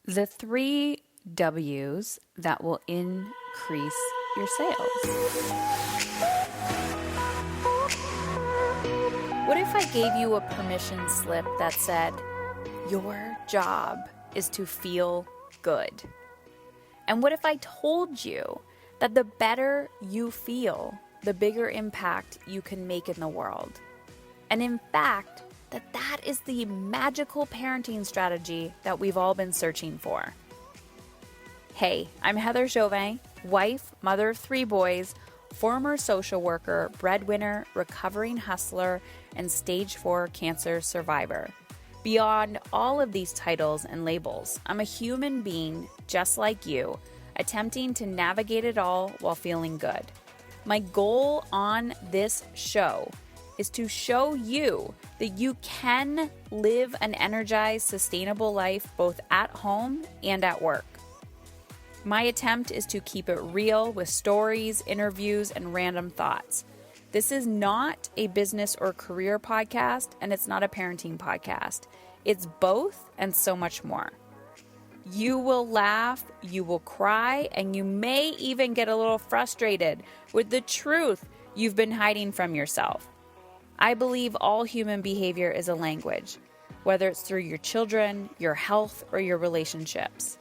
The 3 W's that will increase your sales. What if I gave you a permission slip that said, your job is to feel good? And what if I told you that the better you feel, the bigger impact you can make in the world? And in fact, that is the magical parenting strategy that we've all been searching for. Hey, I'm Heather Chauvin, wife, mother of 3 boys, former social worker, breadwinner, recovering hustler, and stage 4 cancer survivor. Beyond all of these titles and labels, I'm a human being just like you, attempting to navigate it all while feeling good. My goal on this show is to show you that you can live an energized, sustainable life both at home and at work. My attempt is to keep it real with stories, interviews, and random thoughts. This is not a business or career podcast, and it's not a parenting podcast. It's both and so much more. You will laugh, you will cry, and you may even get a little frustrated with the truth you've been hiding from yourself. I believe all human behavior is a language, whether it's through your children, your health, or your relationships.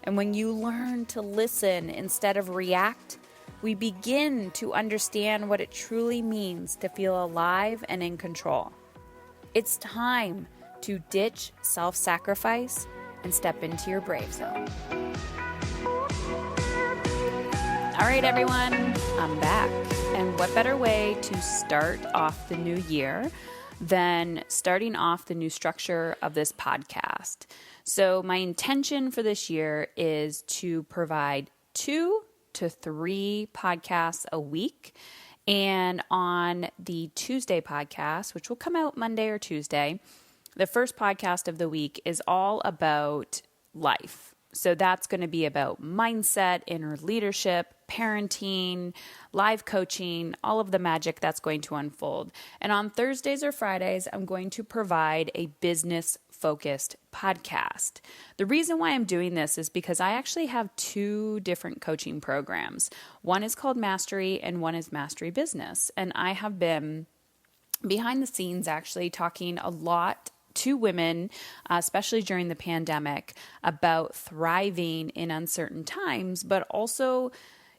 And when you learn to listen instead of react, we begin to understand what it truly means to feel alive and in control. It's time to ditch self-sacrifice and step into your brave zone. All right, everyone, I'm back. And what better way to start off the new year than starting off the new structure of this podcast? So my intention for this year is to provide 2 to 3 podcasts a week. And on the Tuesday podcast, which will come out Monday or Tuesday, the first podcast of the week is all about life. So that's going to be about mindset, inner leadership, parenting, live coaching, all of the magic that's going to unfold. And on Thursdays or Fridays, I'm going to provide a business-focused podcast. The reason why I'm doing this is because I actually have 2 different coaching programs. One is called Mastery and one is Mastery Business. And I have been behind the scenes actually talking a lot to women, especially during the pandemic, about thriving in uncertain times, but also,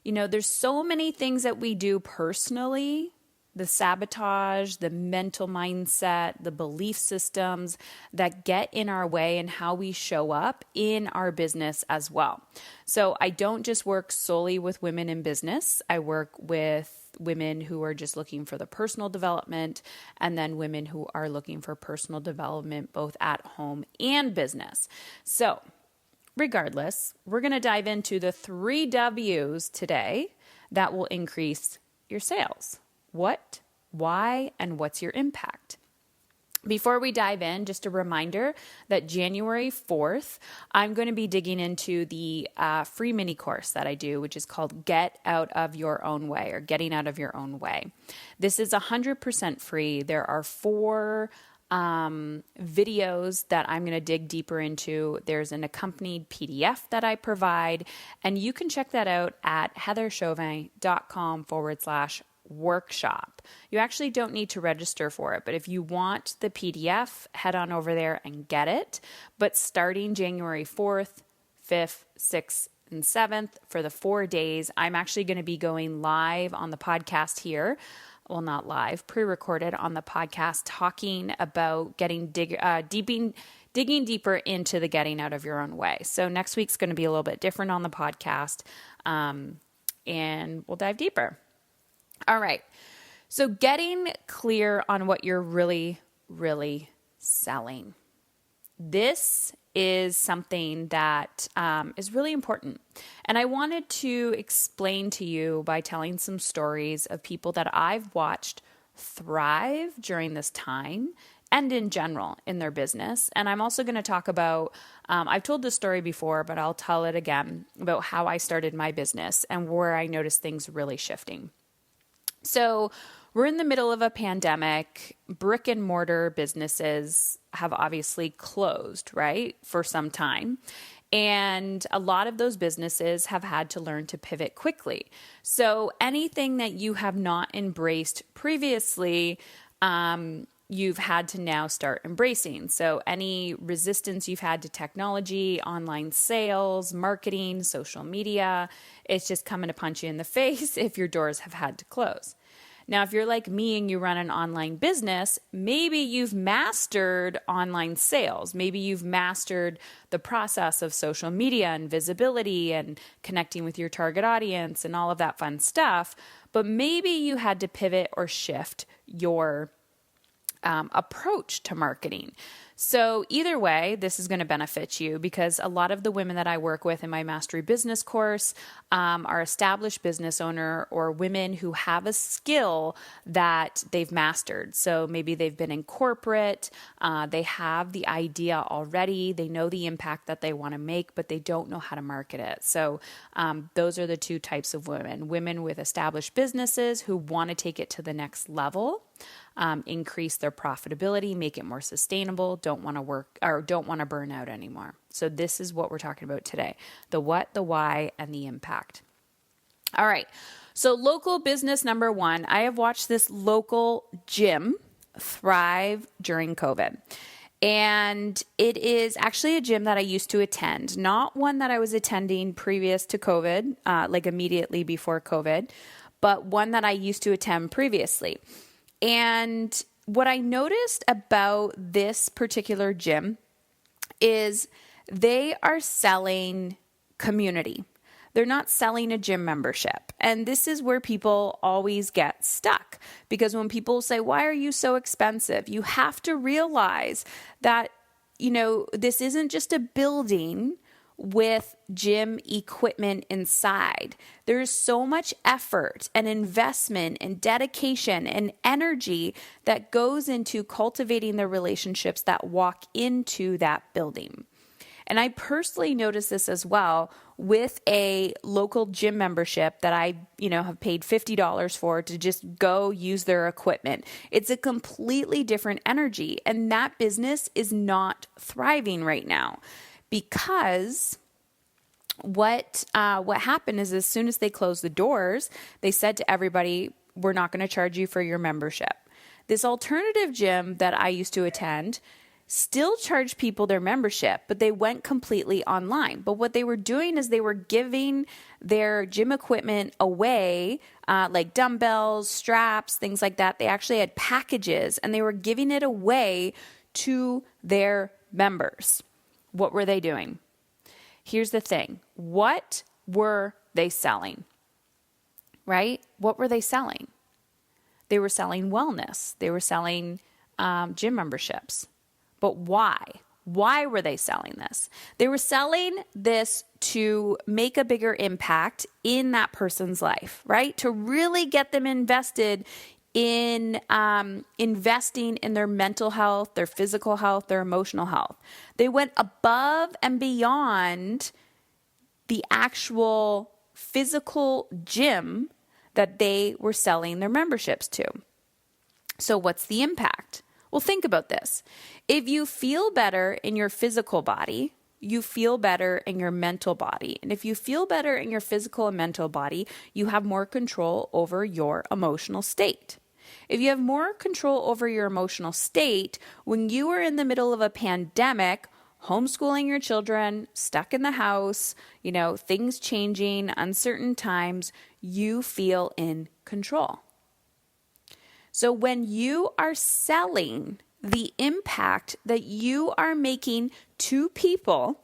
there's so many things that we do personally, the sabotage, the mental mindset, the belief systems that get in our way and how we show up in our business as well. So I don't just work solely with women in business. I work with women who are just looking for the personal development, and then women who are looking for personal development both at home and business. So regardless, we're going to dive into the 3 W's today that will increase your sales. What, why, and what's your impact? Before we dive in, just a reminder that January 4th, I'm going to be digging into the free mini course that I do, which is called Get Out of Your Own Way, or Getting Out of Your Own Way. This is 100% free. There are 4 videos that I'm going to dig deeper into. There's an accompanied PDF that I provide, and you can check that out at heatherchauvin.com/workshop. You actually don't need to register for it, but if you want the PDF, head on over there and get it. But starting January 4th, 5th, 6th, and 7th for the 4 days, I'm actually going to be going live on the podcast here. Well, not live, pre-recorded on the podcast, talking about digging deeper into the getting out of your own way. So next week's going to be a little bit different on the podcast, and we'll dive deeper. All right. So getting clear on what you're really, really selling. This is something that is really important. And I wanted to explain to you by telling some stories of people that I've watched thrive during this time and in general in their business. And I'm also going to talk about, I've told this story before, but I'll tell it again, about how I started my business and where I noticed things really shifting. So we're in the middle of a pandemic. Brick and mortar businesses have obviously closed, right, for some time. And a lot of those businesses have had to learn to pivot quickly. So anything that you have not embraced previously, you've had to now start embracing. So any resistance you've had to technology, online sales, marketing, social media, it's just coming to punch you in the face if your doors have had to close. Now, if you're like me and you run an online business, maybe you've mastered online sales. Maybe you've mastered the process of social media and visibility and connecting with your target audience and all of that fun stuff. But maybe you had to pivot or shift your approach to marketing. So either way, this is going to benefit you because a lot of the women that I work with in my Mastery Business course are established business owner or women who have a skill that they've mastered. So maybe they've been in corporate, they have the idea already, they know the impact that they want to make, but they don't know how to market it. So those are the two types of women. Women with established businesses who want to take it to the next level. Increase their profitability, make it more sustainable, don't want to work or don't want to burn out anymore. So this is what we're talking about today: the what, the why, and the impact. All right. So local business number one, I have watched this local gym thrive during COVID. And it is actually a gym that I used to attend, not one that I was attending previous to COVID, like immediately before COVID, but one that I used to attend previously. And what I noticed about this particular gym is they are selling community. They're not selling a gym membership. And this is where people always get stuck, because when people say, "Why are you so expensive?" You have to realize that, this isn't just a building with gym equipment inside. There's so much effort and investment and dedication and energy that goes into cultivating the relationships that walk into that building. And I personally noticed this as well with a local gym membership that I, have paid $50 for to just go use their equipment. It's a completely different energy, and that business is not thriving right now. Because what happened is, as soon as they closed the doors, they said to everybody, "We're not going to charge you for your membership." This alternative gym that I used to attend still charged people their membership, but they went completely online. But what they were doing is they were giving their gym equipment away, like dumbbells, straps, things like that. They actually had packages, and they were giving it away to their members. What were they doing? Here's the thing. What were they selling? Right? What were they selling? They were selling wellness. They were selling gym memberships. But why? Why were they selling this? They were selling this to make a bigger impact in that person's life, right? To really get them invested in investing in their mental health, their physical health, their emotional health. They went above and beyond the actual physical gym that they were selling their memberships to. So what's the impact? Well, think about this. If you feel better in your physical body, you feel better in your mental body. And if you feel better in your physical and mental body, you have more control over your emotional state. If you have more control over your emotional state, when you are in the middle of a pandemic, homeschooling your children, stuck in the house, things changing, uncertain times, you feel in control. So when you are selling the impact that you are making to people,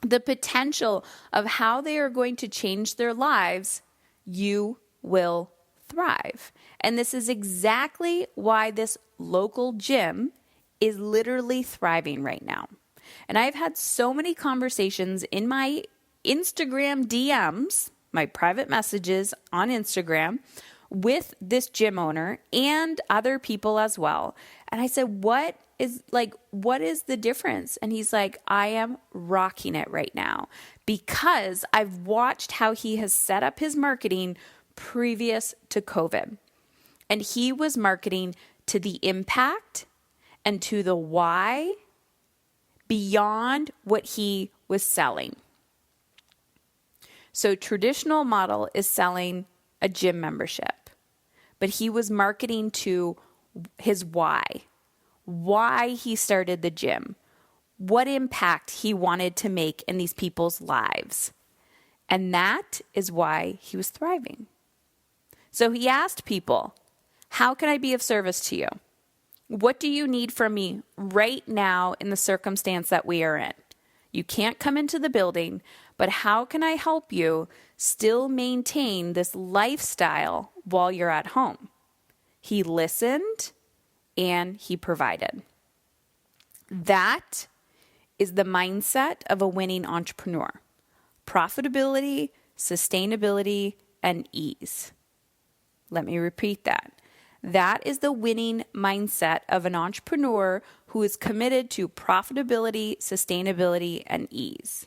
the potential of how they are going to change their lives, you will thrive. And this is exactly why this local gym is literally thriving right now. And I've had so many conversations in my Instagram DMs, my private messages on Instagram, with this gym owner and other people as well. And I said, what is the difference? And he's like, "I am rocking it right now because I've watched how he has set up his marketing previous to COVID. And he was marketing to the impact and to the why beyond what he was selling. So traditional model is selling a gym membership, but he was marketing to his why he started the gym, what impact he wanted to make in these people's lives. And that is why he was thriving. So he asked people, how can I be of service to you? What do you need from me right now in the circumstance that we are in? You can't come into the building, but how can I help you still maintain this lifestyle while you're at home? He listened and he provided. That is the mindset of a winning entrepreneur. Profitability, sustainability, and ease. Let me repeat that. That is the winning mindset of an entrepreneur who is committed to profitability, sustainability, and ease.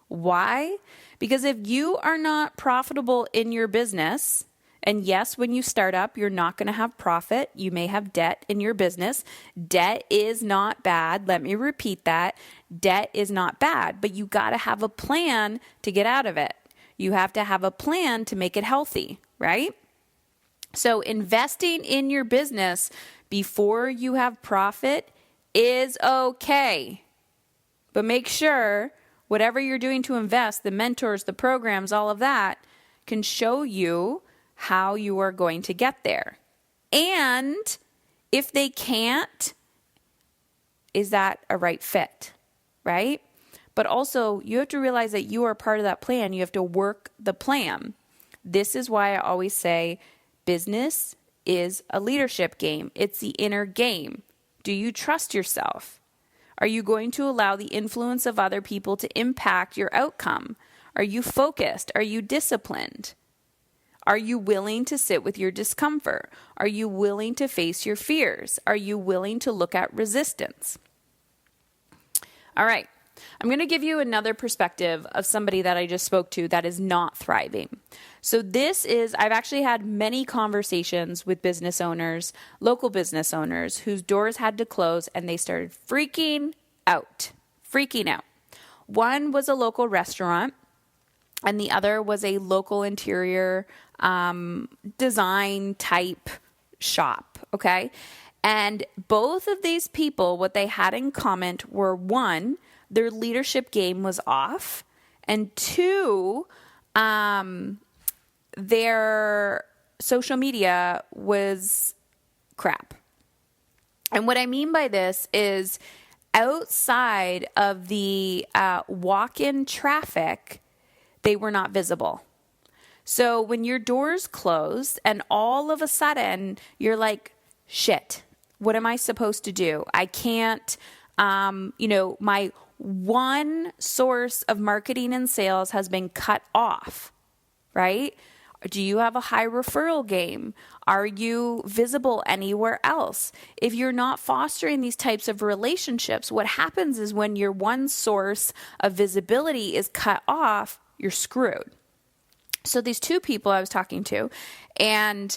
Why? Because if you are not profitable in your business, and yes, when you start up, you're not going to have profit. You may have debt in your business. Debt is not bad. Let me repeat that. Debt is not bad, but you got to have a plan to get out of it. You have to have a plan to make it healthy, right? So investing in your business before you have profit is okay. But make sure whatever you're doing to invest, the mentors, the programs, all of that can show you how you are going to get there. And if they can't, is that a right fit, right? But also you have to realize that you are part of that plan. You have to work the plan. This is why I always say, business is a leadership game. It's the inner game. Do you trust yourself? Are you going to allow the influence of other people to impact your outcome? Are you focused? Are you disciplined? Are you willing to sit with your discomfort? Are you willing to face your fears? Are you willing to look at resistance? All right. I'm going to give you another perspective of somebody that I just spoke to that is not thriving. So I've actually had many conversations with business owners, local business owners whose doors had to close and they started freaking out. One was a local restaurant and the other was a local interior design type shop. Okay. And both of these people, what they had in common were one, their leadership game was off, and two, their social media was crap. And what I mean by this is outside of the walk-in traffic, they were not visible. So when your doors closed and all of a sudden you're like, shit, what am I supposed to do? I can't, my one source of marketing and sales has been cut off, right? Do you have a high referral game? Are you visible anywhere else? If you're not fostering these types of relationships, what happens is when your one source of visibility is cut off, you're screwed. So these two people I was talking to, and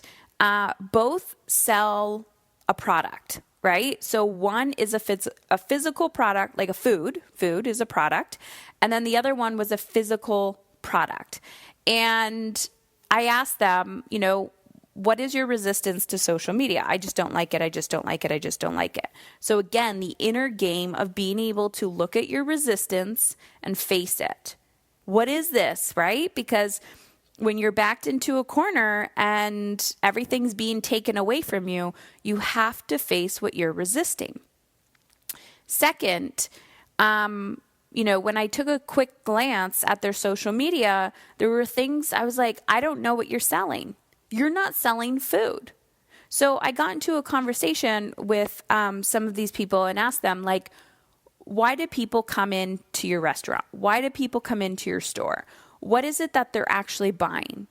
both sell a product, right? So one is a physical product, like a food is a product. And then the other one was a physical product. And I asked them, what is your resistance to social media? I just don't like it. So again, the inner game of being able to look at your resistance and face it. What is this, right? Because when you're backed into a corner and everything's being taken away from you, you have to face what you're resisting. Second, when I took a quick glance at their social media, there were things I was like, I don't know what you're selling. You're not selling food. So I got into a conversation with some of these people and asked them, like, why do people come into your restaurant? Why do people come into your store? What is it that they're actually buying,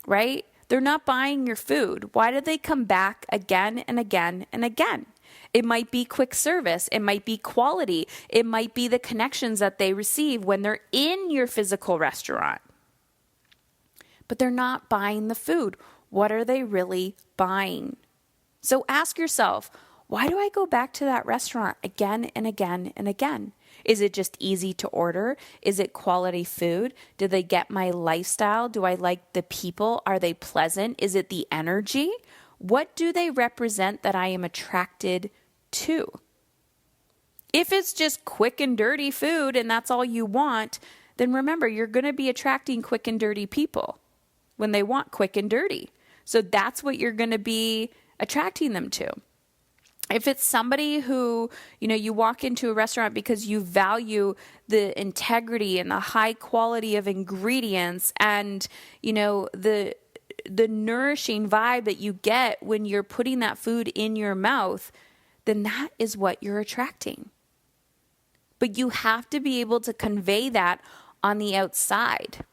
right? They're not buying your food. Why do they come back again and again and again? It might be quick service. It might be quality. It might be the connections that they receive when they're in your physical restaurant. But they're not buying the food. What are they really buying? So ask yourself, why do I go back to that restaurant again and again and again? Is it just easy to order? Is it quality food? Do they get my lifestyle? Do I like the people? Are they pleasant? Is it the energy? What do they represent that I am attracted to? If it's just quick and dirty food and that's all you want, then remember, you're going to be attracting quick and dirty people when they want quick and dirty. So that's what you're going to be attracting them to. If it's somebody who, you walk into a restaurant because you value the integrity and the high quality of ingredients and, the nourishing vibe that you get when you're putting that food in your mouth, then that is what you're attracting. But you have to be able to convey that on the outside.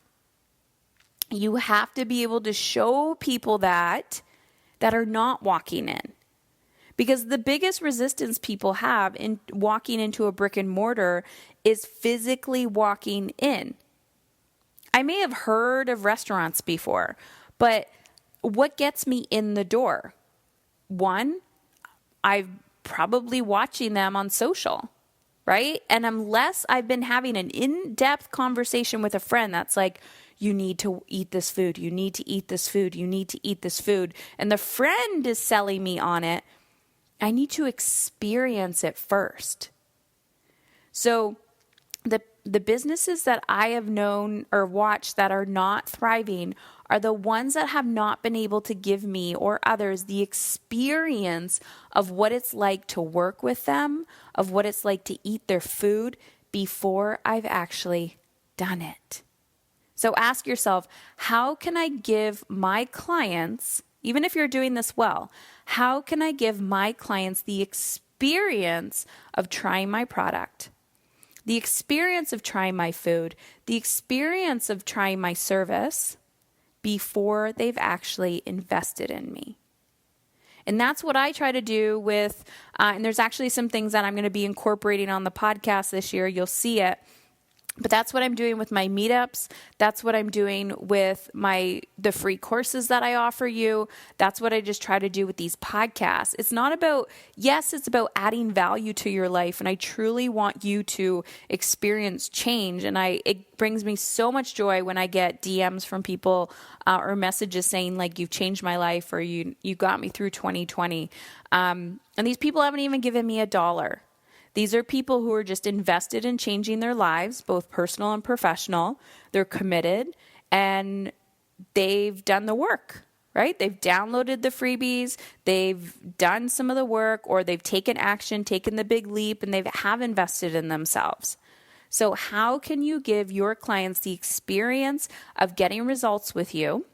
You have to be able to show people that are not walking in. Because the biggest resistance people have in walking into a brick and mortar is physically walking in. I may have heard of restaurants before, but what gets me in the door? One, I'm probably watching them on social, right? And unless I've been having an in-depth conversation with a friend that's like, you need to eat this food, you need to eat this food, you need to eat this food, and the friend is selling me on it, I need to experience it first. So the businesses that I have known or watched that are not thriving are the ones that have not been able to give me or others the experience of what it's like to work with them, of what it's like to eat their food before I've actually done it. So ask yourself, how can I give my clients, even if you're doing this well, how can I give my clients the experience of trying my product, the experience of trying my food, the experience of trying my service before they've actually invested in me? And that's what I try to do with, and there's actually some things that I'm going to be incorporating on the podcast this year. You'll see it. But that's what I'm doing with my meetups. That's what I'm doing with the free courses that I offer you. That's what I just try to do with these podcasts. It's not about, yes, it's about adding value to your life. And I truly want you to experience change. And it brings me so much joy when I get DMs from people or messages saying like, you've changed my life, or you got me through 2020. And these people haven't even given me $1. These are people who are just invested in changing their lives, both personal and professional. They're committed and they've done the work, right? They've downloaded the freebies, they've done some of the work, or they've taken action, taken the big leap, and they have invested in themselves. So how can you give your clients the experience of getting results with you,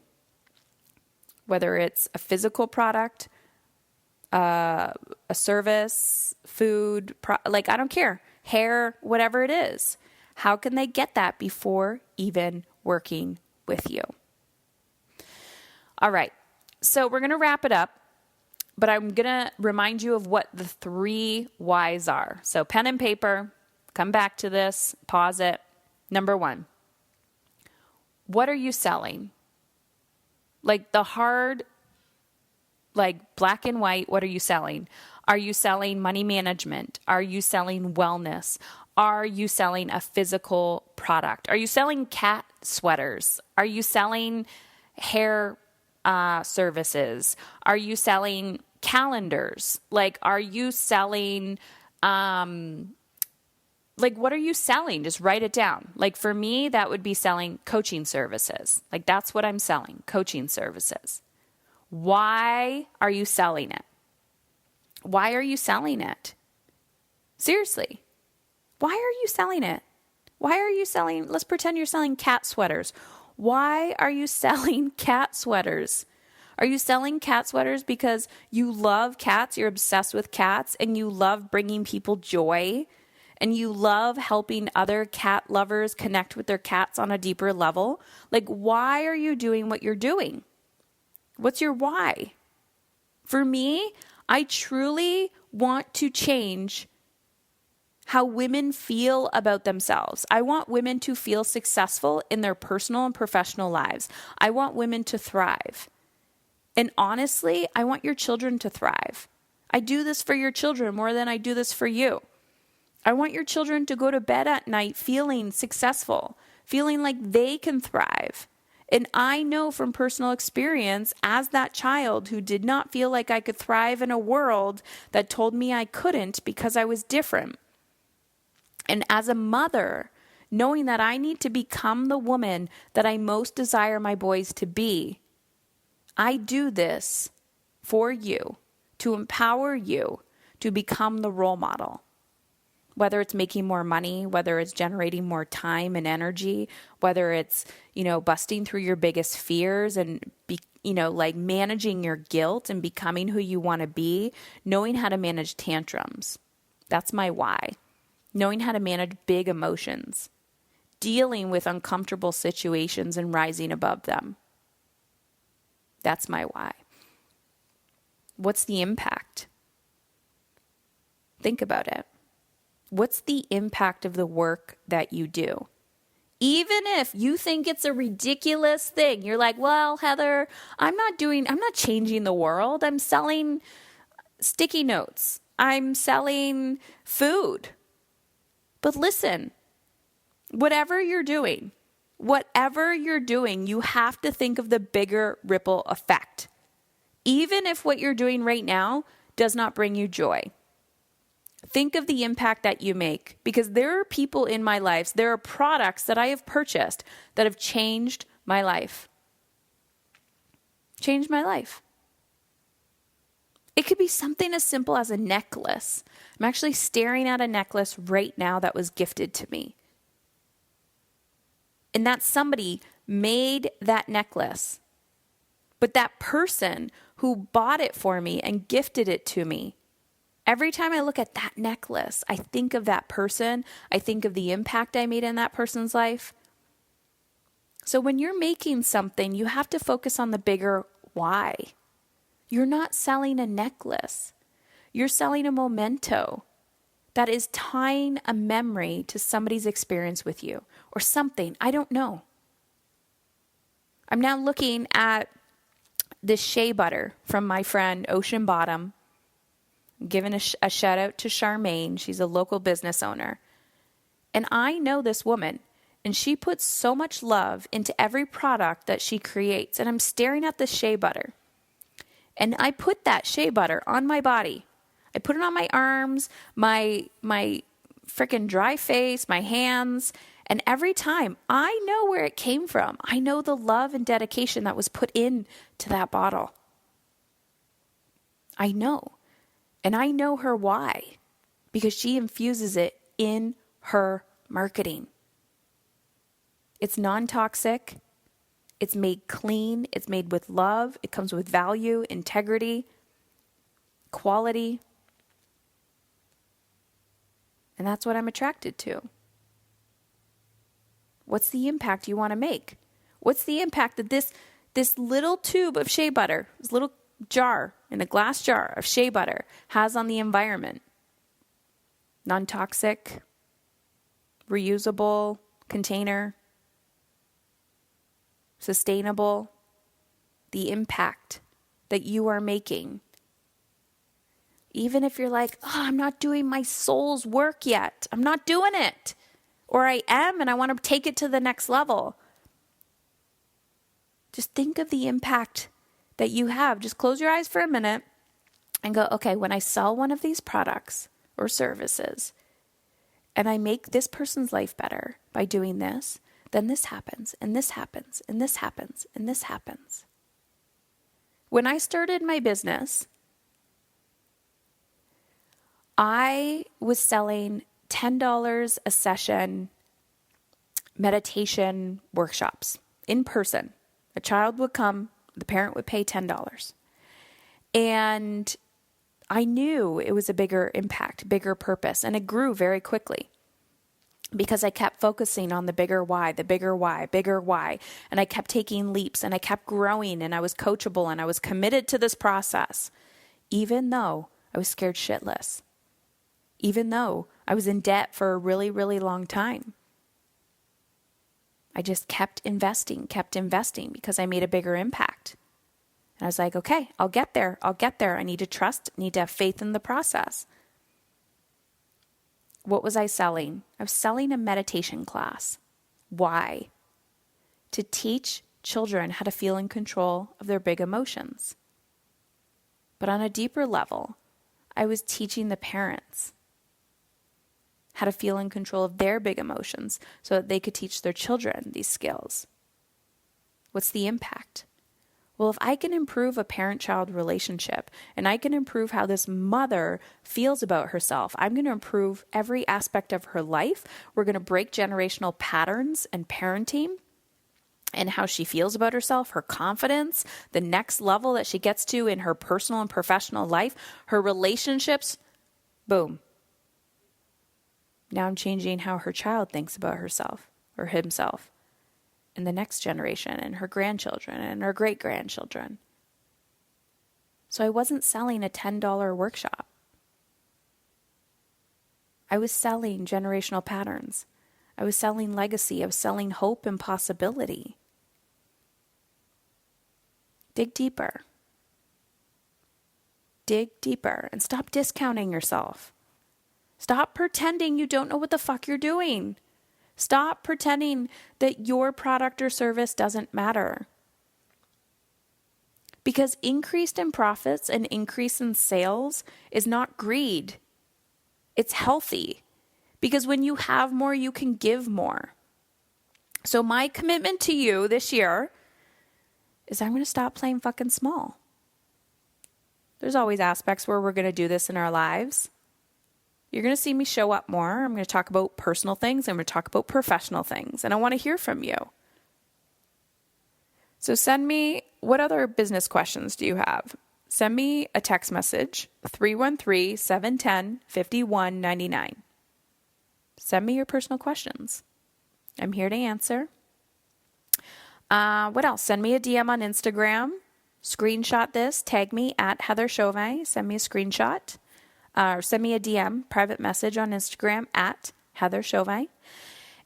whether it's a physical product, a service, food, I don't care, hair, whatever it is. How can they get that before even working with you? All right. So we're going to wrap it up, but I'm going to remind you of what the 3 whys are. So pen and paper, come back to this, pause it. Number 1, what are you selling? Like the hard, like black and white, what are you selling? Are you selling money management? Are you selling wellness? Are you selling a physical product? Are you selling cat sweaters? Are you selling hair services? Are you selling calendars? Like, are you selling, what are you selling? Just write it down. Like for me, that would be selling coaching services. Like that's what I'm selling, coaching services. Why are you selling it? Why are you selling it? Seriously, why are you selling it? Why are you selling, let's pretend you're selling cat sweaters. Why are you selling cat sweaters? Are you selling cat sweaters because you love cats, you're obsessed with cats, and you love bringing people joy, and you love helping other cat lovers connect with their cats on a deeper level? Like, why are you doing what you're doing? What's your why? For me, I truly want to change how women feel about themselves. I want women to feel successful in their personal and professional lives. I want women to thrive. And honestly, I want your children to thrive. I do this for your children more than I do this for you. I want your children to go to bed at night feeling successful, feeling like they can thrive. And I know from personal experience, as that child who did not feel like I could thrive in a world that told me I couldn't because I was different. And as a mother, knowing that I need to become the woman that I most desire my boys to be, I do this for you, to empower you to become the role model. Whether it's making more money, whether it's generating more time and energy, whether it's, busting through your biggest fears and managing your guilt and becoming who you want to be, knowing how to manage tantrums. That's my why. Knowing how to manage big emotions, dealing with uncomfortable situations and rising above them. That's my why. What's the impact? Think about it. What's the impact of the work that you do? Even if you think it's a ridiculous thing, you're like, well, Heather, I'm not changing the world. I'm selling sticky notes. I'm selling food. But listen, whatever you're doing, you have to think of the bigger ripple effect. Even if what you're doing right now does not bring you joy. Think of the impact that you make, because there are people in my life, there are products that I have purchased that have changed my life. Changed my life. It could be something as simple as a necklace. I'm actually staring at a necklace right now that was gifted to me. And that somebody made that necklace. But that person who bought it for me and gifted it to me, every time I look at that necklace, I think of that person. I think of the impact I made in that person's life. So when you're making something, you have to focus on the bigger why. You're not selling a necklace. You're selling a memento that is tying a memory to somebody's experience with you or something. I don't know. I'm now looking at this shea butter from my friend Ocean Bottom. I'm giving a shout out to Charmaine. She's a local business owner. And I know this woman, and she puts so much love into every product that she creates. And I'm staring at this shea butter. And I put that shea butter on my body. I put it on my arms, my freaking dry face, my hands. And every time, I know where it came from. I know the love and dedication that was put into that bottle. I know. And I know her why, because she infuses it in her marketing. It's non-toxic. It's made clean. It's made with love. It comes with value, integrity, quality. And that's what I'm attracted to. What's the impact you want to make? What's the impact that this little tube of shea butter, this little jar, in a glass jar of shea butter, has on the environment? Non-toxic, reusable container, sustainable. The impact that you are making. Even if you're like, I'm not doing my soul's work yet. I'm not doing it. Or I am, and I want to take it to the next level. Just think of the impact that you have. Just close your eyes for a minute and go, okay, when I sell one of these products or services and I make this person's life better by doing this, then this happens, and this happens, and this happens, and this happens. When I started my business, I was selling $10 a session meditation workshops in person. A child would come, the parent would pay $10. And I knew it was a bigger impact, bigger purpose, and it grew very quickly because I kept focusing on the bigger why, bigger why. And I kept taking leaps, and I kept growing, and I was coachable, and I was committed to this process, even though I was scared shitless, even though I was in debt for a really, really long time. I just kept investing because I made a bigger impact. And I was like, okay, I'll get there. I need to trust, need to have faith in the process. What was I selling? I was selling a meditation class. Why? To teach children how to feel in control of their big emotions. But on a deeper level, I was teaching the parents how to feel in control of their big emotions so that they could teach their children these skills. What's the impact? Well, if I can improve a parent-child relationship and I can improve how this mother feels about herself, I'm going to improve every aspect of her life. We're going to break generational patterns and parenting and how she feels about herself, her confidence, the next level that she gets to in her personal and professional life, her relationships, boom. Now I'm changing how her child thinks about herself or himself and the next generation and her grandchildren and her great-grandchildren. So I wasn't selling a $10 workshop. I was selling generational patterns. I was selling legacy. I was selling hope and possibility. Dig deeper. Dig deeper and stop discounting yourself. Stop pretending you don't know what the fuck you're doing. Stop pretending that your product or service doesn't matter. Because increase in profits and increase in sales is not greed. It's healthy. Because when you have more, you can give more. So my commitment to you this year is I'm going to stop playing fucking small. There's always aspects where we're going to do this in our lives. You're going to see me show up more. I'm going to talk about personal things. I'm going to talk about professional things. And I want to hear from you. So send me, what other business questions do you have? Send me a text message, 313-710-5199. Send me your personal questions. I'm here to answer. What else? Send me a DM on Instagram. Screenshot this. Tag me at Heather Chauvin. Send me a screenshot. Or send me a DM, private message on Instagram at Heather Chauvin.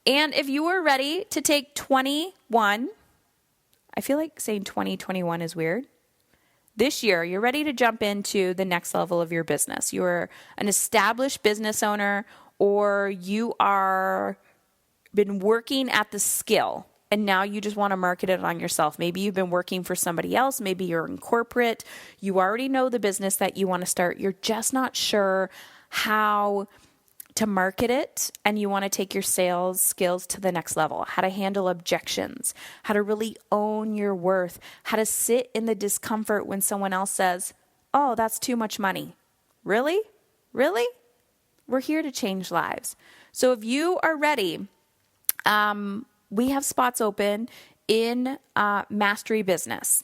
And if you are ready to take 21, I feel like saying 2021 is weird. This year, you're ready to jump into the next level of your business. You're an established business owner, or you are been working at the skill and now you just want to market it on yourself. Maybe you've been working for somebody else. Maybe you're in corporate. You already know the business that you want to start. You're just not sure how to market it, and you want to take your sales skills to the next level, how to handle objections, how to really own your worth, how to sit in the discomfort when someone else says, oh, that's too much money. Really? Really? We're here to change lives. So if you are ready, we have spots open in Mastery Business.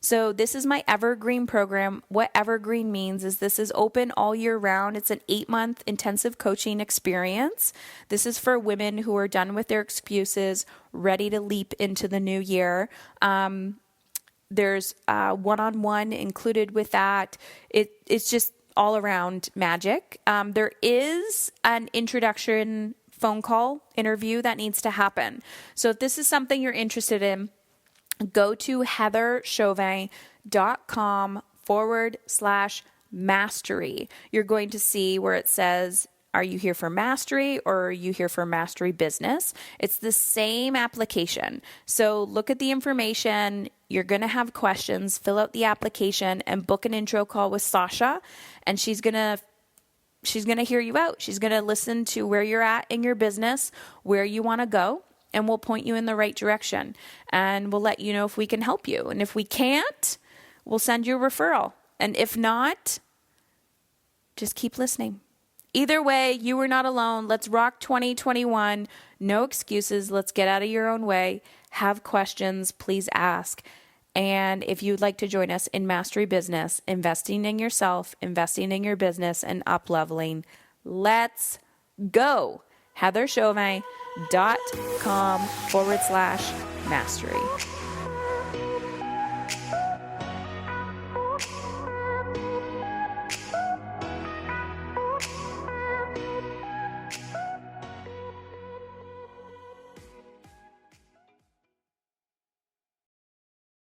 So this is my evergreen program. What evergreen means is this is open all year round. It's an 8-month intensive coaching experience. This is for women who are done with their excuses, ready to leap into the new year. There's one-on-one included with that. It's just all around magic. There is an introduction phone call interview that needs to happen. So if this is something you're interested in, go to heatherchauvin.com/mastery. You're going to see where it says, are you here for mastery or are you here for mastery business? It's the same application. So look at the information. You're going to have questions, fill out the application and book an intro call with Sasha. And she's going to hear you out. She's going to listen to where you're at in your business, where you want to go, and we'll point you in the right direction. And we'll let you know if we can help you. And if we can't, we'll send you a referral. And if not, just keep listening. Either way, you are not alone. Let's rock 2021. No excuses. Let's get out of your own way. Have questions, please ask. And if you'd like to join us in Mastery Business, investing in yourself, investing in your business, and up-leveling, let's go. heatherchauvin.com/mastery.